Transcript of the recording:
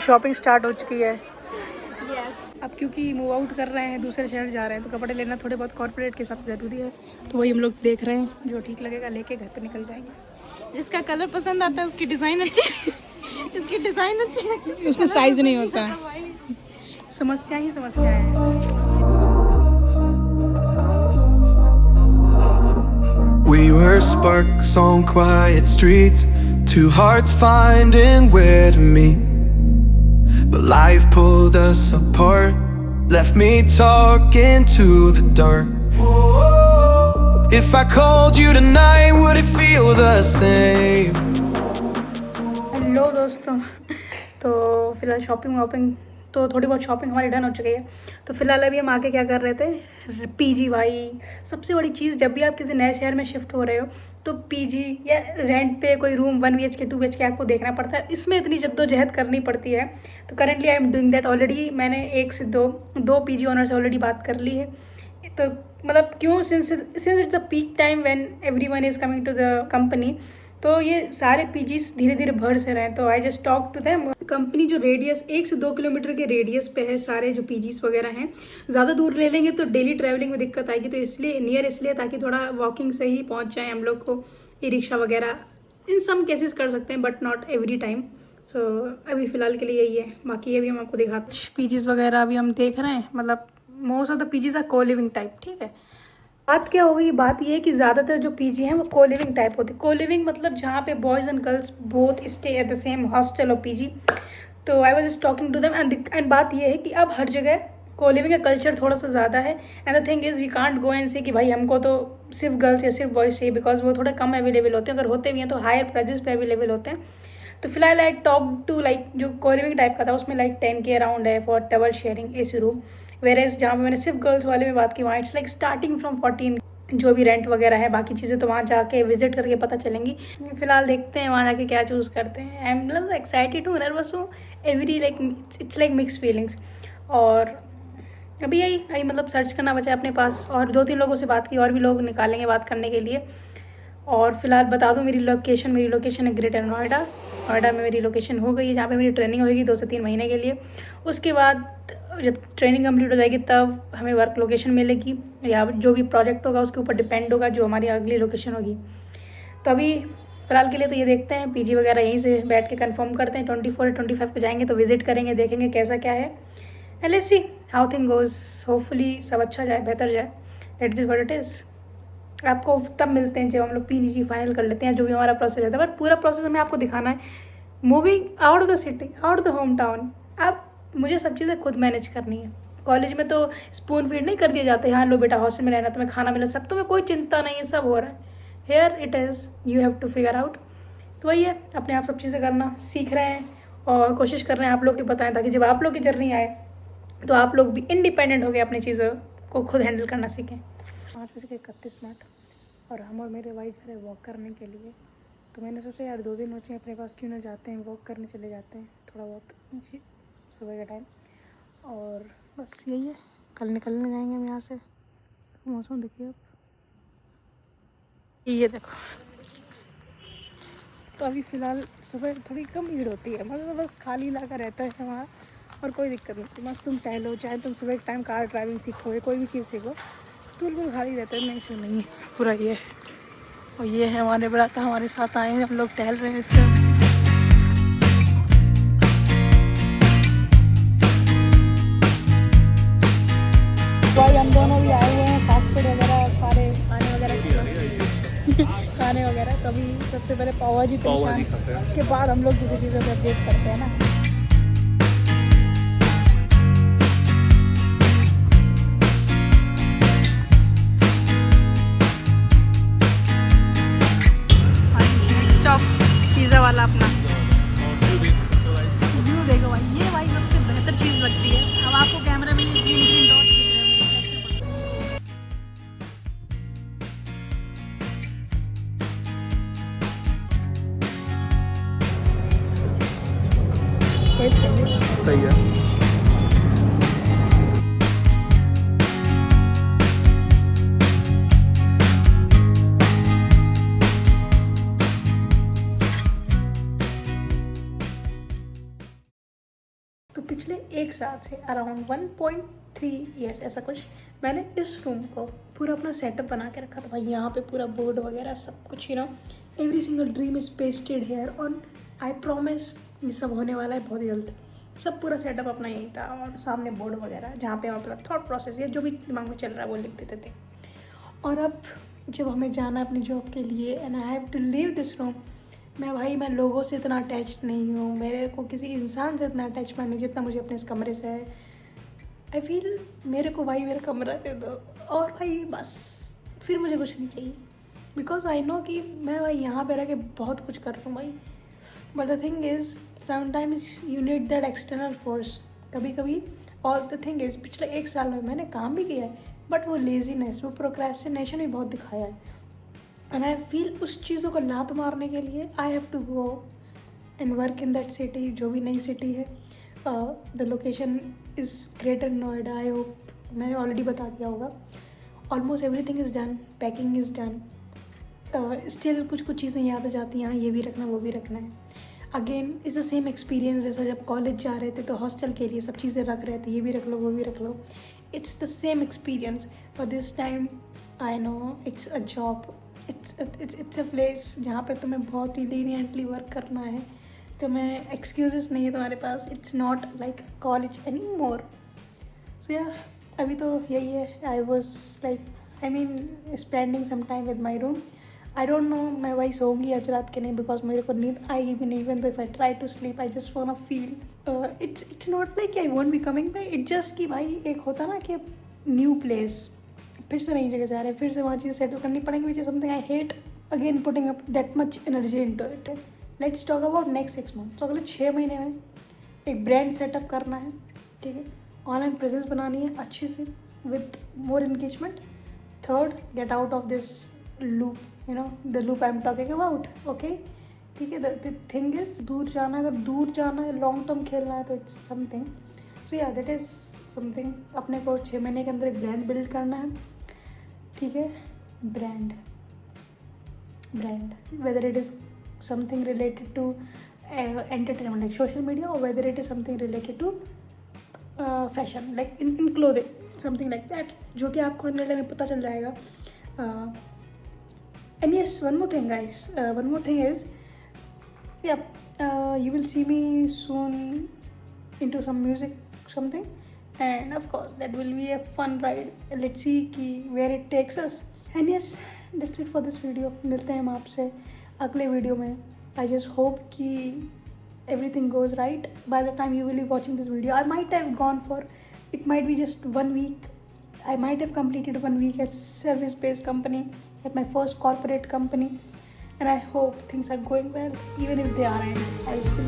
Shopping start हो चुकी है। अब क्योंकि मूव आउट कर रहे हैं, दूसरे शहर जा रहे हैं, तो कपड़े लेना थोड़े बहुत कॉर्पोरेट के हिसाब से ज़रूरी है। तो वही हम लोग देख रहे हैं, जो ठीक लगेगा लेके घर पे निकल जाएंगे। जिसका कलर पसंद आता है उसकी डिज़ाइन अच्छी इसकी डिज़ाइन अच्छी है, उसमें साइज नहीं होता है, समस्या ही समस्या है। We were sparks on quiet streets, two hearts finding where to meet. But life pulled us apart, left me talking to the dark. If I called you tonight, would it feel the same? Hello दोस्तों, तो फिलहाल shopping तो थोड़ी बहुत shopping हमारी done हो चुकी है। तो फिलहाल अभी हम आके क्या कर रहे थे, पीजी। भाई सबसे बड़ी चीज़, जब भी आप किसी नए शहर में शिफ्ट हो रहे हो तो पीजी या रेंट पे कोई रूम 1 BHK 2 BHK आपको देखना पड़ता है। इसमें इतनी जद्दोजहद करनी पड़ती है। तो currently I am doing that already. मैंने 1 से 2 पीजी ओनर से ऑलरेडी बात कर ली है। तो मतलब क्यों, since it's a peak time when everyone is coming to the company, तो ये सारे पीजीज धीरे धीरे भर से रहे हैं। तो I just talk to them. Company जो रेडियस 1 से 2 किलोमीटर के रेडियस पे है, सारे जो पीजीज वगैरह हैं। ज़्यादा दूर ले लेंगे तो डेली ट्रैवलिंग में दिक्कत आएगी, तो इसलिए नियर इसलिए ताकि थोड़ा वॉकिंग से ही पहुंच जाए हम लोग को। ई रिक्शा वगैरह इन सम केसेस कर सकते हैं, बट नॉट एवरी टाइम। सो अभी फ़िलहाल के लिए यही है। बाकी अभी हम आपको दिखाते हैं पीजीज वगैरह अभी हम देख रहे हैं। मतलब most of the PGs are co living type, ठीक है। बात क्या होगी, बात ये है कि ज़्यादातर जो पीजी हैं वो को लिविंग टाइप होती है। को लिविंग मतलब जहाँ पे boys and girls both stay at the same hostel और पीजी। तो I was just talking to them and बात ये है कि अब हर जगह को लिविंग का कल्चर थोड़ा सा ज़्यादा है। And the thing is we can't go and से कि भाई हमको तो सिर्फ गर्ल्स या सिर्फ बॉयज़ चाहिए, बिकॉज वो थोड़े कम अवेलेबल होते हैं। अगर होते भी हैं तो हायर प्राइजेस पे अवेलेबल होते हैं। तो फिलहाल आई टॉक टू लाइक जो को लिविंग टाइप का था उसमें लाइक 10K अराउंड है for double sharing AC room. वेरेज जहाँ पे मैंने सिर्फ गर्ल्स वाले में बात की वहाँ इट्स लाइक स्टार्टिंग फ्रॉम 14। जो भी रेंट वगैरह है, बाकी चीज़ें तो वहाँ जाके विजिट करके पता चलेंगी। फिलहाल देखते हैं वहाँ जाके क्या चूज़ करते हैं। आई एम मतलब एक्साइटेड हूँ, नर्वस हूँ, every like it's like mix feelings. और अभी यही मतलब सर्च करना बचा है अपने पास, और 2-3 लोगों से बात की, और भी लोग निकालेंगे बात करने के लिए। और फिलहाल बता दूँ मेरी लोकेशन है ग्रेटर नोएडा। नोएडा में मेरी लोकेशन हो गई है, जहाँ पे मेरी ट्रेनिंग होगी 2 से 3 महीने के लिए। उसके बाद जब ट्रेनिंग कंप्लीट हो जाएगी तब हमें वर्क लोकेशन मिलेगी, या जो भी प्रोजेक्ट होगा उसके ऊपर डिपेंड होगा जो हमारी अगली लोकेशन होगी। तो अभी फ़िलहाल के लिए तो ये देखते हैं, पीजी वगैरह यहीं से बैठ के कंफर्म करते हैं। 24 या 25 को जाएंगे तो विजिट करेंगे, देखेंगे कैसा क्या है। And let's see how thing goes. Hopefully सब अच्छा जाए, बेहतर जाए। That is what it is. आपको तब मिलते हैं जब हम लोग पीजी फाइनल कर लेते हैं, जो भी हमारा प्रोसेस रहता है। बट पूरा प्रोसेस हमें आपको दिखाना है, moving out of the city, out of the home town. अब मुझे सब चीज़ें खुद मैनेज करनी है। कॉलेज में तो स्पून फीड नहीं कर दिए जाते, हाँ लो बेटा हॉस्टल में रहना, तुम्हें खाना मिला, सब तुम्हें कोई चिंता नहीं है, सब हो रहा है। Here it is you have to figure out. तो वही है, अपने आप सब चीज़ें करना सीख रहे हैं और कोशिश कर रहे हैं आप लोग की बताएं, ताकि जब आप लोग की जर्नी आए तो आप लोग भी इंडिपेंडेंट हो गए, अपनी चीज़ों को खुद हैंडल करना सीखें। 5:31 और हम और मेरे भाई जा रहे वॉक करने के लिए। तो मैंने सोचा यार 2 दिन बचे अपने पास, क्यों ना जाते हैं वॉक करने, चले जाते हैं थोड़ा बहुत सुबह का टाइम। और बस यही है, कल निकलने जाएंगे हम यहाँ से। मौसम देखिए, अब ये देखो। तो अभी फ़िलहाल सुबह थोड़ी कम भीड़ होती है, मतलब बस खाली इलाका रहता है वहाँ, और कोई दिक्कत नहीं। बस तुम टहलो, चाहे तुम सुबह के टाइम कार ड्राइविंग सीखो या कोई भी चीज़ सीखो, तो बिल्कुल खाली रहता है, नहीं इशू नहीं है पूरा ये है। और ये है हमारे बराता, हमारे साथ आए हैं, हम लोग टहल रहे हैं इससे। भाई हम दोनों भी आए हुए हैं, फास्ट फूड वगैरह सारे खाने वगैरह खाने वगैरह। कभी सबसे पहले पाव भाजी परेशान, उसके बाद हम लोग दूसरी चीज़ों पर अपडेट करते हैं ना। पिज़्ज़ा वाला अपना व्यू देखो भाई, ये भाई सबसे बेहतर चीज़ लगती है। अब आपको कैमरे में ये ग्रीन डॉट सही है। तो पिछले 1 साल से अराउंड 1.3 ईयर्स ऐसा कुछ मैंने इस रूम को पूरा अपना सेटअप बना के रखा था भाई। यहाँ पे पूरा बोर्ड वगैरह सब कुछ, every single dream is pasted here on. I promise ये सब होने वाला है बहुत जल्द। सब पूरा सेटअप अपना यही था और सामने बोर्ड वगैरह जहाँ पे हम अपना थॉट प्रोसेस या जो भी दिमाग में चल रहा है वो लिख देते थे। और अब जब हमें जाना अपनी जॉब के लिए and I have to leave this room, मैं लोगों से इतना अटैच नहीं हूँ, मेरे को किसी इंसान से इतना अटैचमेंट नहीं जितना मुझे अपने इस कमरे से है। आई फील मेरे को भाई मेरा कमरा दे दो और भाई बस, फिर मुझे कुछ नहीं चाहिए। बिकॉज आई नो कि मैं भाई यहाँ पे रह के बहुत कुछ कर रहा हूँ भाई। But the thing is sometimes you need that external force कभी कभी। और द थिंग इज़ पिछले 1 साल में मैंने काम भी किया है बट वो लेजीनेस, वो प्रोक्रेस्टिनेशन भी बहुत दिखाया है। एंड आई फील उस चीज़ों को लात मारने के लिए I have to go and work in that city, जो भी नई सिटी है। The location is Greater Noida. I hope मैंने ऑलरेडी बता दिया होगा। Almost everything is done, packing is done. Still कुछ चीज़ें याद आ जाती हैं, ये भी रखना वो भी रखना है। Again is the same experience जैसा जब कॉलेज जा रहे थे तो हॉस्टल के लिए सब चीज़ें रख रहे थे, ये भी रख लो वो भी रख लो। It's the same experience but this time I know it's a job, it's a place जहाँ पे तुम्हें बहुत ही लीनियंटली वर्क करना है। तुम्हें एक्सक्यूजेस नहीं है तुम्हारे पास। It's not like college any more. So yeah अभी तो यही है। I was like spending some time with my room. I don't know मैं वही सोऊंगी आज रात के नहीं, बिकॉज मेरे को नींद आएगी भी नहीं। Even though if I try to sleep I just want to feel it's not like I won't be coming back. It just कि भाई एक होता ना कि न्यू प्लेस, फिर से नई जगह जा रहे हैं, फिर से वहाँ चीज़ें सेटल करनी पड़ेंगी, which is something I hate again putting up that much energy into it. Let's talk about next 6 month. तो अगले 6 महीने में एक ब्रांड सेटअप करना है, ठीक है। ऑनलाइन प्रेजेंस बनानी है अच्छे से with more engagement. Third, get out of this loop, the loop I am talking about, okay, ठीक है। द थिंग इज दूर जाना, अगर दूर जाना है, लॉन्ग टर्म खेलना है तो इट्स समथिंग। सो या दैट इज़ समथिंग। अपने को 6 महीने के अंदर एक ब्रांड बिल्ड करना है, ठीक है। Brand whether it is something related to entertainment like social media, और whether it is something related to fashion like in clothing, something like that, जो कि आपको अंदर में पता चल जाएगा। And yes, one more thing guys, one more thing is you will see me soon into some music something, and of course that will be a fun ride. Let's see ki where it takes us. And yes, that's it for this video. मिलते हैं हम आपसे अगले video में. I just hope कि everything goes right by the time you will be watching this video. I might have gone for, it might be just 1 week. I might have completed 1 week at service-based company, at my first corporate company, and I hope things are going well. Even if they aren't, I'll still